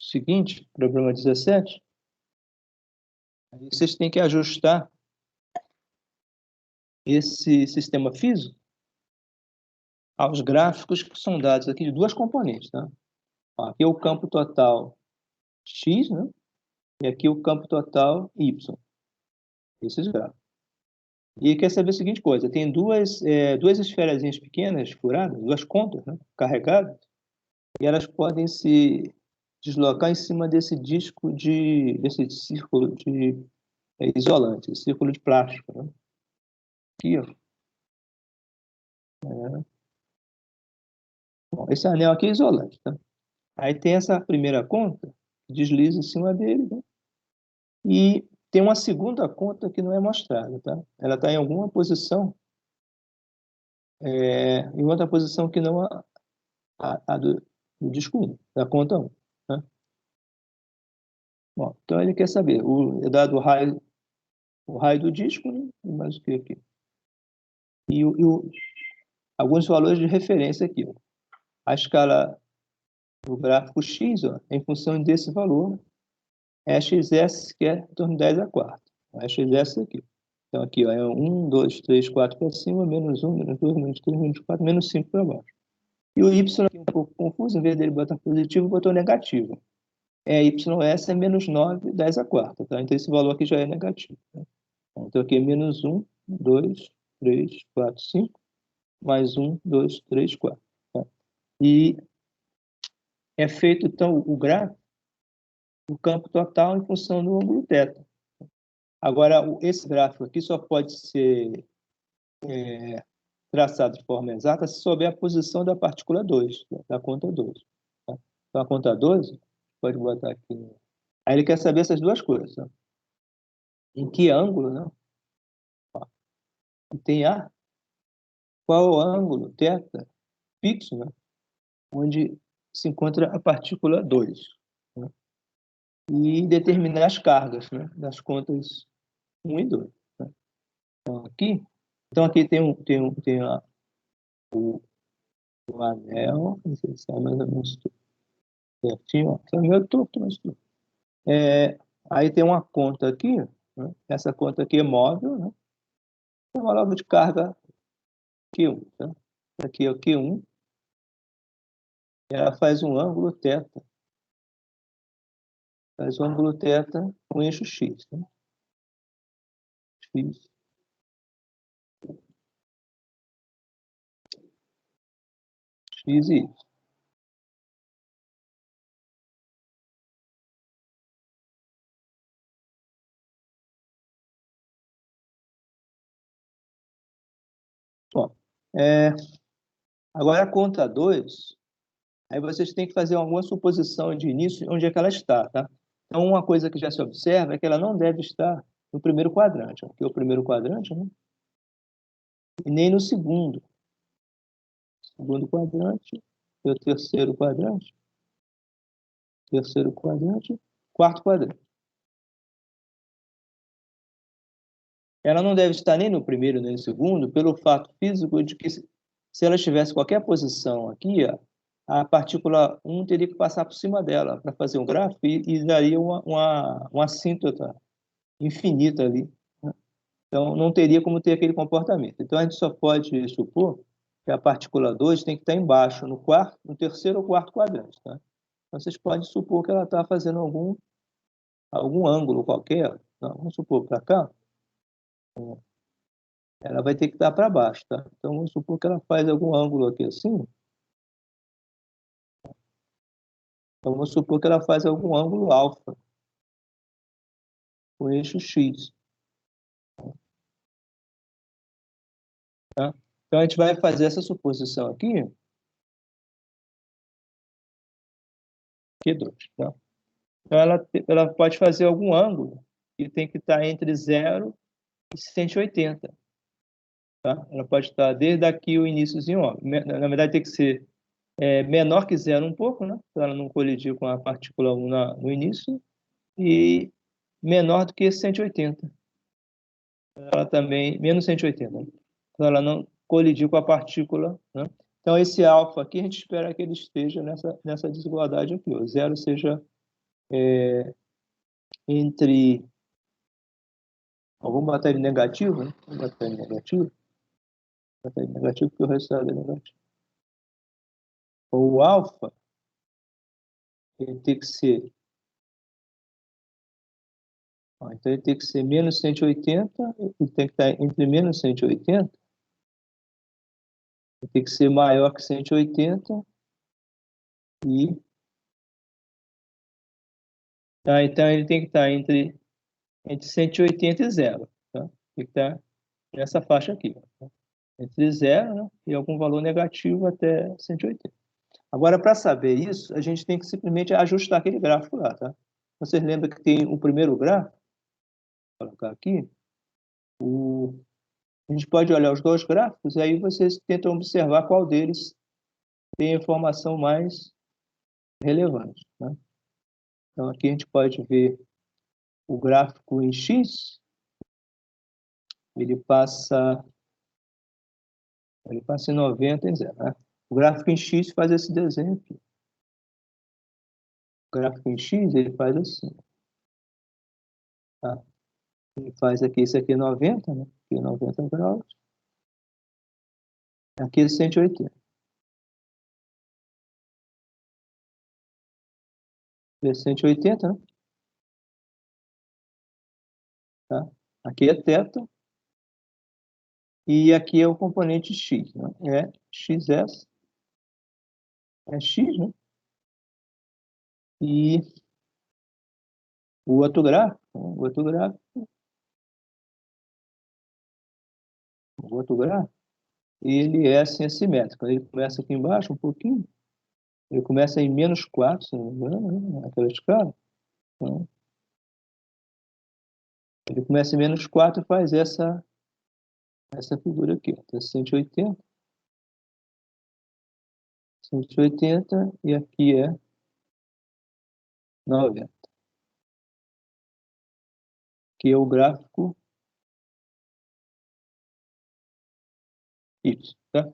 seguinte, problema 17, aí vocês têm que ajustar esse sistema físico aos gráficos que são dados aqui de duas componentes, tá? Aqui é o campo total x, né? E aqui o campo total y. Esses gráficos. E quer saber a seguinte coisa, tem duas esferazinhas pequenas, furadas, duas contas, né, carregadas, e elas podem se deslocar em cima desse disco desse círculo de isolante, círculo de plástico, né? Aqui, ó. Bom, esse anel aqui é isolante, tá? Aí tem essa primeira conta, que desliza em cima dele, né? E tem uma segunda conta que não é mostrada, tá? Ela está em alguma posição, em outra posição que não a do disco 1, da conta 1, tá? Bom, então ele quer saber, é dado o raio do disco, né? E mais o que aqui? Alguns valores de referência aqui, ó. A escala do gráfico x, ó, em função desse valor, é a xs, que é em torno de 10 a quarta. A xs aqui. Então, aqui, ó, é 1, 2, 3, 4 para cima, menos 1, menos 2, menos 3, menos 4, menos 5 para baixo. E o y aqui é um pouco confuso, em vez dele botar positivo, botou negativo. YS é menos 9, 10 a quarta, tá? Então, esse valor aqui já é negativo, tá? Então, aqui é menos 1, 2, 3, 4, 5, mais 1, 2, 3, 4. Tá? E é feito, então, o gráfico do campo total em função do ângulo θ. Agora, esse gráfico aqui só pode ser traçado de forma exata se souber a posição da partícula 2, da conta 2. Tá? Então, a conta 12, pode botar aqui. Aí ele quer saber essas duas coisas. Tá? Em que ângulo, né? Tem qual o ângulo θ fixo, né? Onde se encontra a partícula 2. Né? E determinar as cargas, né? Das contas 1 e 2. Né? Então, aqui tem o anel, não sei se é mais ou menos certinho, ó. É meio torto, mas tudo. Aí tem uma conta aqui, né? Essa conta aqui é móvel, né? Tem uma valor de carga Q1, tá? Aqui é o Q1, ela faz um ângulo θ, faz um ângulo θ com eixo x, né? X. X e Y. Bom, agora a conta 2, aí vocês têm que fazer alguma suposição de início onde é que ela está, tá? Então, uma coisa que já se observa é que ela não deve estar no primeiro quadrante, aqui é o primeiro quadrante, né? E nem no segundo. Segundo quadrante, e o terceiro quadrante, quarto quadrante. Ela não deve estar nem no primeiro nem no segundo, pelo fato físico de que, se ela estivesse em qualquer posição aqui, ó, a partícula 1 teria que passar por cima dela para fazer um gráfico e daria uma assíntota infinita ali, né? Então, não teria como ter aquele comportamento. Então, a gente só pode supor que a partícula 2 tem que estar embaixo, no terceiro ou quarto quadrante, tá? Então, vocês podem supor que ela está fazendo algum ângulo qualquer. Então, vamos supor para cá. Ela vai ter que estar para baixo, tá? Então, vamos supor que ela faz algum ângulo aqui assim. Então, vamos supor que ela faz algum ângulo alfa, com eixo x. Tá? Então, a gente vai fazer essa suposição aqui, Q2, tá? Então, ela pode fazer algum ângulo que tem que estar entre 0 e 180. Tá? Ela pode estar desde aqui o iníciozinho, ó. Na verdade, tem que ser menor que 0 um pouco, né? Para ela não colidir com a partícula 1 no início, e menor do que 180. Ela também, menos 180, né? Para ela não colidir com a partícula, né? Então, esse alfa aqui, a gente espera que ele esteja nessa desigualdade aqui, o 0 seja entre... Vamos botar ele negativo, né? Vamos botar ele negativo. Vou botar ele negativo porque o resultado é negativo. O alfa, ele tem que ser... Então, ele tem que ser menos 180, ele tem que estar entre menos 180, ele tem que ser maior que 180 e... Tá, então, ele tem que estar entre 180 e 0. Tá? Tem que estar nessa faixa aqui. Tá? Entre 0, né, e algum valor negativo até 180. Agora, para saber isso, a gente tem que simplesmente ajustar aquele gráfico lá. Tá? Vocês lembram que tem o primeiro gráfico? Vou colocar aqui. A gente pode olhar os dois gráficos e aí vocês tentam observar qual deles tem a informação mais relevante. Tá? Então, aqui a gente pode ver o gráfico em X, ele passa em 90 em 0. Né? O gráfico em X faz esse desenho aqui. O gráfico em X, ele faz assim. Tá? Ele faz aqui, isso aqui é 90, né? Aqui é 90 graus. Aqui é 180. Aqui é 180, né? Tá? Aqui é θ. E aqui é o componente x, né? É xs, é x, né? E o outro gráfico, ele é assim assimétrico. Ele começa aqui embaixo um pouquinho, ele começa em menos 4, se não me engano, né? Aquela escala. Então, ele começa em menos 4 e faz essa figura aqui. Então, 180, 180 e aqui é 90. Que é o gráfico Y. Tá?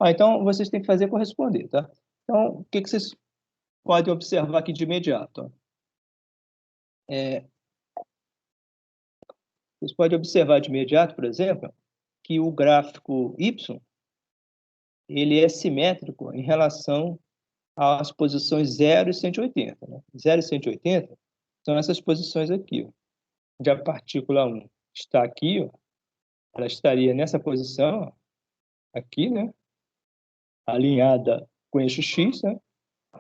Então, vocês têm que fazer corresponder. Tá? Então, o que vocês podem observar aqui de imediato? Vocês podem observar de imediato, por exemplo, que o gráfico Y ele é simétrico em relação às posições 0 e 180. Né? 0 e 180 são essas posições aqui. Ó. Onde a partícula 1 está aqui, ó, ela estaria nessa posição, ó, aqui, né? Alinhada com o eixo X, né?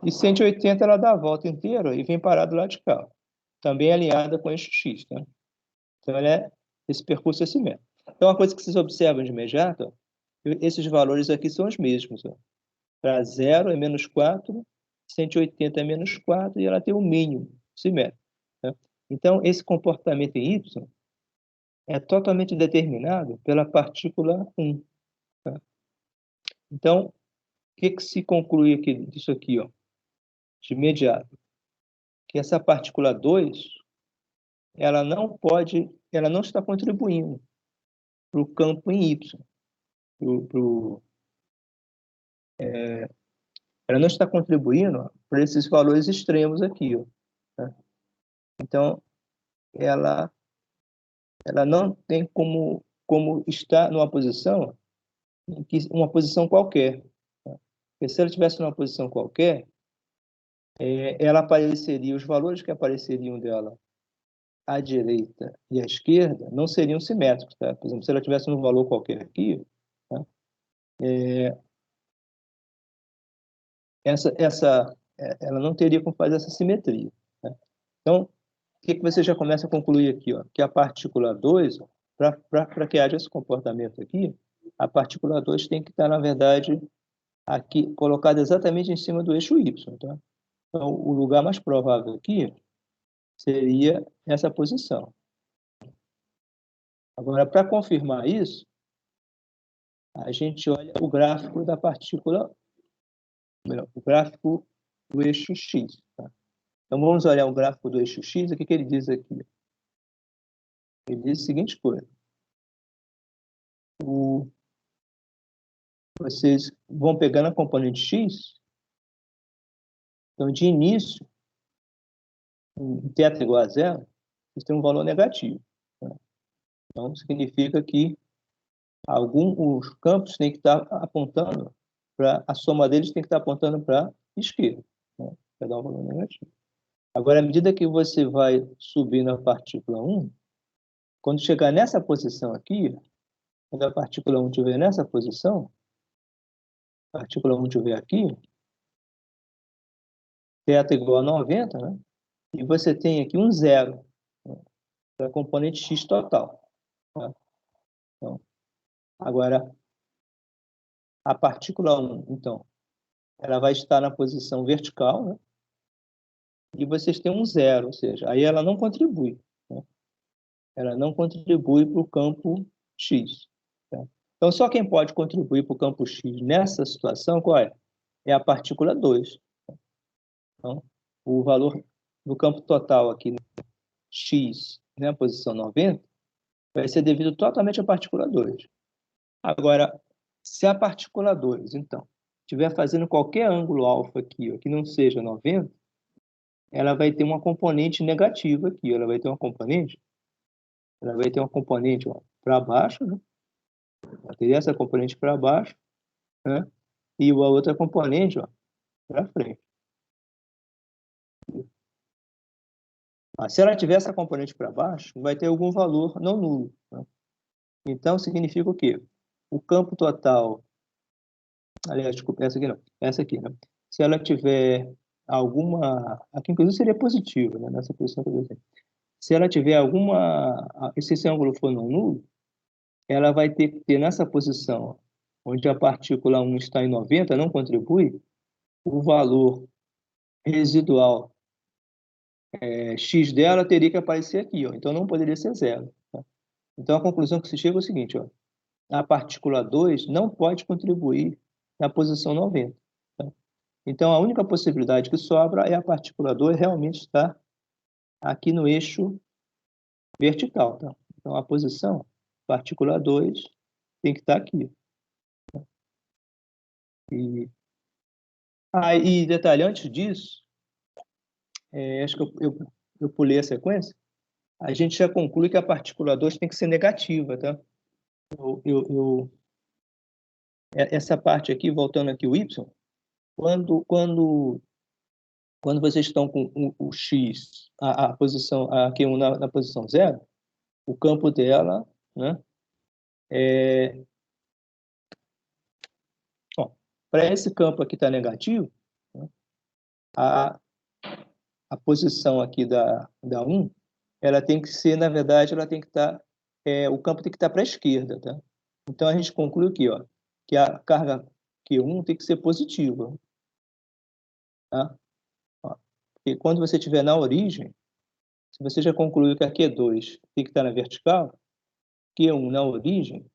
E 180 ela dá a volta inteira e vem parar do lado de cá. Também alinhada com o eixo X. Tá? Então, esse percurso é simétrico. Então, uma coisa que vocês observam de imediato, ó, esses valores aqui são os mesmos. Para 0 é menos 4, 180 é menos 4 e ela tem o mínimo simétrico. Tá? Então, esse comportamento em Y é totalmente determinado pela partícula 1. Tá? Então, o que se conclui aqui disso aqui, ó, de imediato? Que essa partícula 2, ela não está contribuindo para o campo em Y. Ela não está contribuindo para esses valores extremos aqui. Ó, tá? Então, ela não tem como estar numa posição, uma posição qualquer. Tá? Porque se ela estivesse numa posição qualquer, ela apareceria, os valores que apareceriam dela à direita e à esquerda não seriam simétricos. Tá? Por exemplo, se ela estivesse num valor qualquer aqui, tá? Ela não teria como fazer essa simetria. Tá? Então, o que você já começa a concluir aqui? Ó? Que a partícula 2, para que haja esse comportamento aqui, a partícula 2 tem que estar, na verdade, aqui, colocada exatamente em cima do eixo Y. Tá? Então, o lugar mais provável aqui seria essa posição. Agora, para confirmar isso, a gente olha o gráfico da partícula, o gráfico do eixo X. Tá? Então, vamos olhar o gráfico do eixo X, o que ele diz aqui? Ele diz a seguinte coisa. Vocês vão pegando a componente X, então, de início, em θ igual a zero, isso tem um valor negativo, né? Então, significa que os campos têm que estar apontando a soma deles tem que estar apontando para a esquerda, né? Para dar um valor negativo. Agora, à medida que você vai subir na partícula 1, quando chegar nessa posição aqui, quando a partícula 1 estiver nessa posição, a partícula 1 estiver aqui, θ igual a 90, né? E você tem aqui um zero, né, para a componente x total, né? Então, agora, a partícula 1, então, ela vai estar na posição vertical, né? E vocês têm um zero, ou seja, aí ela não contribui, né? Ela não contribui para o campo x, tá? Então, só quem pode contribuir para o campo x nessa situação, qual é? É a partícula 2. Então, o valor do campo total aqui, x, na posição 90, vai ser devido totalmente à partícula 2. Agora, se a partícula 2, então, estiver fazendo qualquer ângulo alfa aqui, ó, que não seja 90, ela vai ter uma componente negativa aqui. Ela vai ter uma componente para baixo, né? Ela teria essa componente para baixo, né? E a outra componente para frente. Se ela tiver essa componente para baixo, vai ter algum valor não nulo, né? Então, significa o quê? O campo total... Aliás, desculpa, essa aqui não. Essa aqui, né? Se ela tiver alguma... Aqui, inclusive, seria positivo, né? Nessa posição que eu disse. Se ela tiver alguma... Se esse ângulo for não nulo, ela vai ter que ter nessa posição, onde a partícula 1 está em 90, não contribui, o valor residual x dela teria que aparecer aqui, ó. Então não poderia ser zero, tá? Então a conclusão que se chega é o seguinte, ó, a partícula 2 não pode contribuir na posição 90, tá? Então a única possibilidade que sobra é a partícula 2 realmente estar aqui no eixo vertical, tá? Então a posição partícula 2 tem que estar aqui. E detalhe, antes disso, acho que eu pulei a sequência, a gente já conclui que a partícula 2 tem que ser negativa, tá? Essa parte aqui, voltando aqui o y, quando vocês estão com o x, a posição, a Q1 na posição zero, o campo dela, né, para esse campo aqui estar negativo, né, a posição aqui da 1, ela tem que ser, na verdade, ela tem que estar, o campo tem que estar para a esquerda, tá? Então a gente conclui aqui, ó, que a carga Q1 tem que ser positiva, tá? Porque quando você estiver na origem, se você já concluiu que a Q2 tem que estar na vertical, Q1 na origem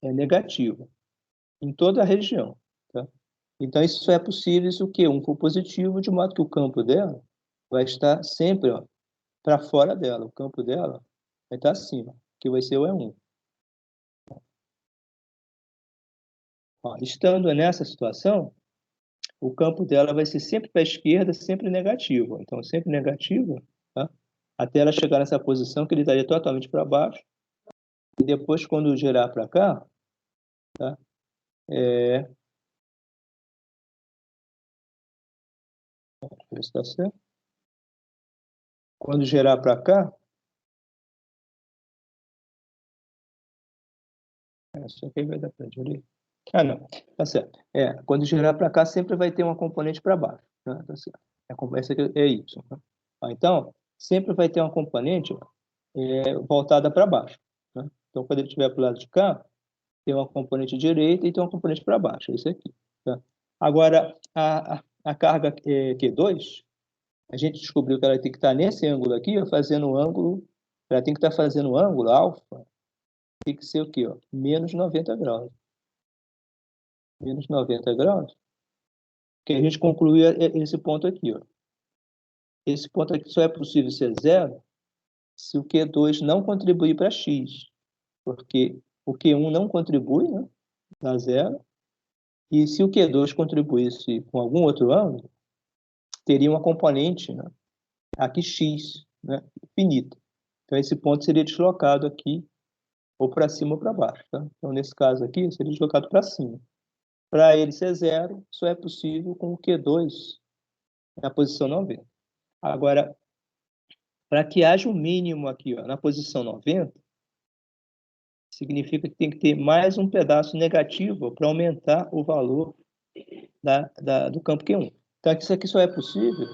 é negativo em toda a região, tá? Então isso só é possível se o Q1 for positivo, de modo que o campo dela vai estar sempre para fora dela. O campo dela vai estar acima, que vai ser o E1. Estando nessa situação, o campo dela vai ser sempre para a esquerda, sempre negativo. Então, sempre negativo, tá? Até ela chegar nessa posição que ele estaria totalmente para baixo. E depois, quando girar para cá, tá? Deixa eu ver se está certo. Quando girar para cá, isso aqui vai dar para direita. Não, tá certo. Quando girar para cá, sempre vai ter uma componente para baixo, né? Tá certo. Essa aqui é Y, né? Então, sempre vai ter uma componente voltada para baixo, né? Então, quando ele estiver para o lado de cá, tem uma componente direita e tem uma componente para baixo, é isso aqui, tá? Agora, a carga Q2, a gente descobriu que ela tem que estar nesse ângulo aqui, ó, fazendo o ângulo, ela tem que estar fazendo o ângulo alfa, tem que ser o quê? Ó? Menos 90 graus. Menos 90 graus, que a gente concluiu esse ponto aqui, ó. Esse ponto aqui só é possível ser zero se o Q2 não contribuir para x, porque o Q1 não contribui, né? Dá zero. E se o Q2 contribuísse com algum outro ângulo, teria uma componente, né, aqui x, né, finita. Então, esse ponto seria deslocado aqui, ou para cima ou para baixo. Tá? Então, nesse caso aqui, seria deslocado para cima. Para ele ser zero, só é possível com o Q2 na posição 90. Agora, para que haja um mínimo aqui, ó, na posição 90, significa que tem que ter mais um pedaço negativo para aumentar o valor do campo Q1. Então, isso aqui só é possível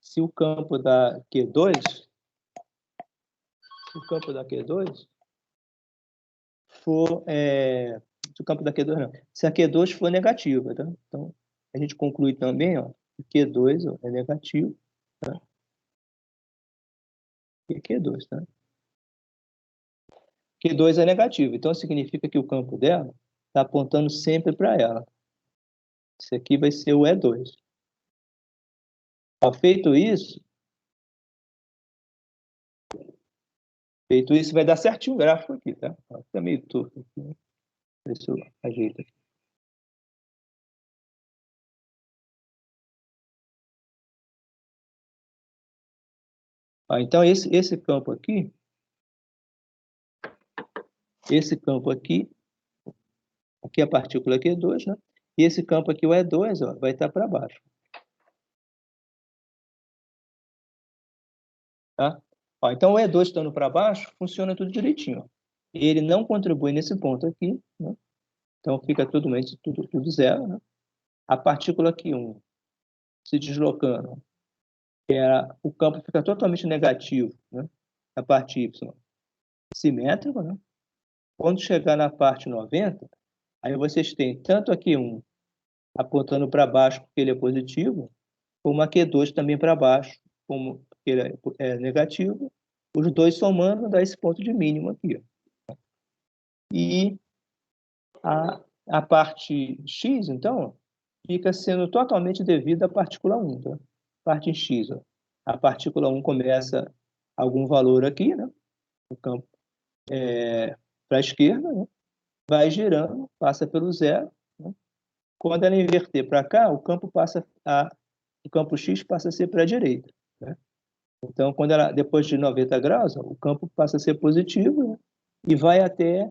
se o campo da Q2, for, se o campo da Q2 não, se a Q2 for negativa, tá? Então, a gente conclui também, ó, que Q2 ó, é negativo, tá? E Q2, tá? Q2 é negativo, então significa que o campo dela está apontando sempre para ela. Isso aqui vai ser o E2. Ó, feito isso, vai dar certinho o gráfico aqui, tá? Está meio torto aqui, né? Deixa eu ajeitar aqui. Ó, então, esse campo aqui, aqui é a partícula Q2, né? E esse campo aqui, o E2, ó, vai estar para baixo. Tá? Ó, então, o E2 estando para baixo, funciona tudo direitinho. Ó. Ele não contribui nesse ponto aqui, né? Então, fica tudo zero, né? A partícula Q1 se deslocando, o campo fica totalmente negativo, né? Na parte Y, simétrico, né? Quando chegar na parte 90, aí vocês têm tanto a Q1 apontando para baixo porque ele é positivo, como a Q2 também para baixo, como ele é negativo, os dois somando dá esse ponto de mínimo aqui. Ó. E a parte X, então, fica sendo totalmente devida à partícula 1. Tá? Parte X, ó. A partícula 1 começa algum valor aqui, né? O campo para a esquerda, né? Vai girando, passa pelo zero. Né? Quando ela inverter para cá, o campo X passa a ser para a direita. Né? Então, depois de 90 graus, ó, o campo passa a ser positivo, né? E vai até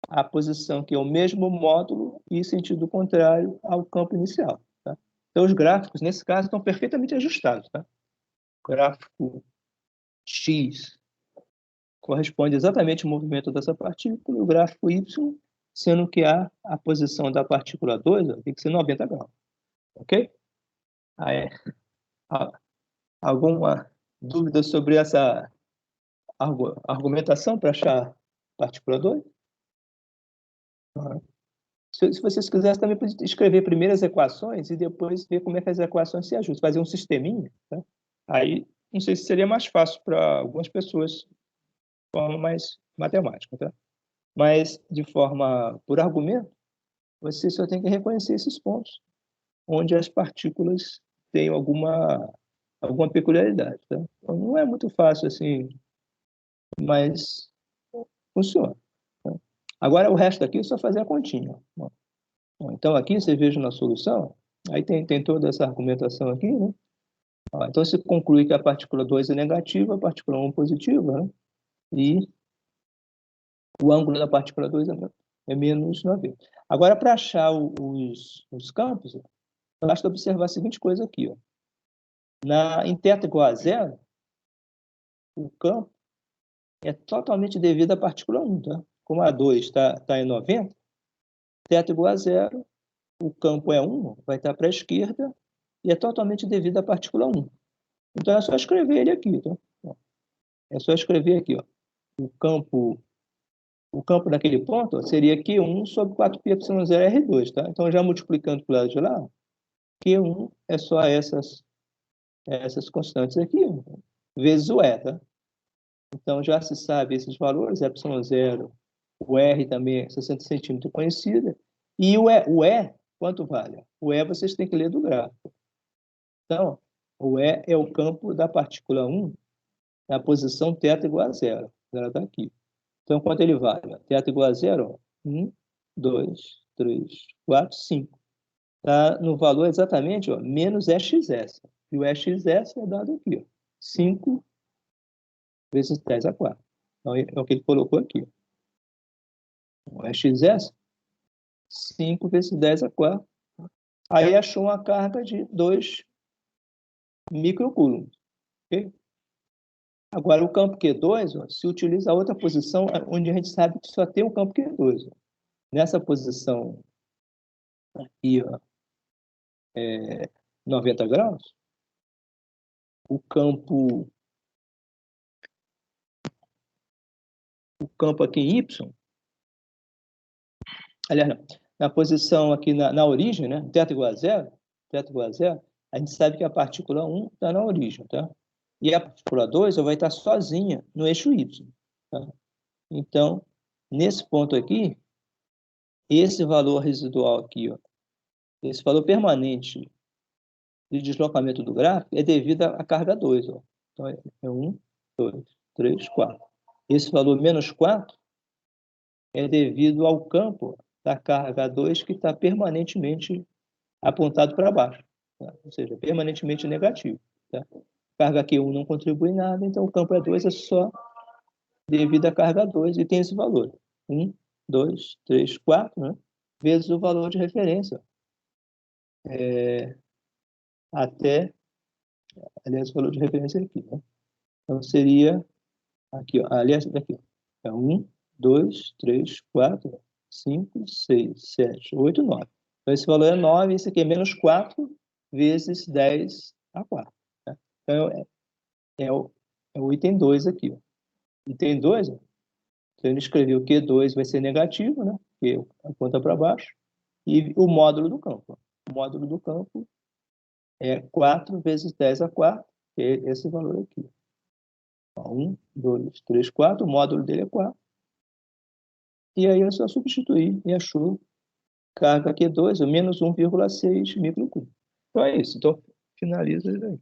a posição que é o mesmo módulo e sentido contrário ao campo inicial. Tá? Então, os gráficos, nesse caso, estão perfeitamente ajustados. Tá? O gráfico X corresponde exatamente ao movimento dessa partícula, e o gráfico Y, sendo que a posição da partícula 2 ó, tem que ser 90 graus. Ok? Aí, alguma dúvida sobre essa argumentação para achar a partícula 2? Se vocês quisessem, também pode escrever primeiro as equações e depois ver como é que as equações se ajustam. Fazer um sisteminha. Tá? Aí, não sei se seria mais fácil para algumas pessoas, de forma mais matemática. Tá? Mas, por argumento, você só tem que reconhecer esses pontos, onde as partículas têm alguma peculiaridade. Tá? Então, não é muito fácil assim, mas funciona. Tá? Agora, o resto aqui é só fazer a continha. Então, aqui você veja na solução, aí tem toda essa argumentação aqui, né? Então, você conclui que a partícula 2 é negativa, a partícula 1 é positiva, né? E o ângulo da partícula 2 é menos 90. Agora, para achar os campos, basta observar a seguinte coisa aqui. Ó. Em θ igual a zero, o campo é totalmente devido à partícula 1. Tá? Como a 2 está em 90, θ igual a zero, o campo é 1, vai estar para a esquerda, e é totalmente devido à partícula 1. Então, é só escrever ele aqui. Tá? É só escrever aqui. Ó. O campo daquele ponto ó, seria Q1 sobre 4πε0R2. Tá? Então, já multiplicando para o lado de lá, Q1 é só essas constantes aqui, ó, vezes o E. Tá? Então, já se sabe esses valores, ε0, o R também é 60 centímetros conhecida, e o E, quanto vale? O E vocês têm que ler do gráfico. Então, o E é o campo da partícula 1 na posição θ igual a zero. Ela está aqui. Então, quanto ele vale? θ igual a zero, 1, 2, 3, 4, 5. Está no valor exatamente ó, menos EXS. E o EXS é dado aqui. Ó. 5 vezes 10 a 4. Então, é o que ele colocou aqui. O XS, 5 vezes 10 a 4. Aí achou uma carga de 2 microcoulombs. Okay? Agora, o campo Q2 ó, se utiliza a outra posição, onde a gente sabe que só tem o campo Q2. Ó. Nessa posição aqui, ó, 90 graus, o campo aqui em Y, aliás, não, na posição aqui na origem, né, θ igual a zero, a gente sabe que a partícula 1 está na origem, tá? E a partícula 2 vai estar sozinha no eixo Y. Tá? Então, nesse ponto aqui, esse valor residual aqui, ó, esse valor permanente de deslocamento do gráfico é devido à carga 2. Ó. Então, é 1, 2, 3, 4. Esse valor menos 4 é devido ao campo da carga 2 que está permanentemente apontado para baixo. Tá? Ou seja, permanentemente negativo. Tá? Carga Q1 não contribui em nada, então o campo E2 é só devido à carga 2 e tem esse valor. 1, 2, 3, 4, né? Vezes o valor de referência. Até, aliás, o valor de referência aqui. Né? Então, seria aqui, ó, aliás, daqui. Ó. É 1, 2, 3, 4, 5, 6, 7, 8, 9. Então, esse valor é 9, esse aqui é menos 4 vezes 10 a 4. Tá? Então, é o item 2 aqui. Ó. Item 2, ó, então ele escreveu que Q2 vai ser negativo, né? Porque aponta para baixo. E o módulo do campo. Ó. O módulo do campo é 4 vezes 10 a 4, que é esse valor aqui. 1, 2, 3, 4. O módulo dele é 4. E aí é só substituir e achou carga Q2, ou menos 1,6 microcoulomb. Então é isso. Então, finaliza isso aí.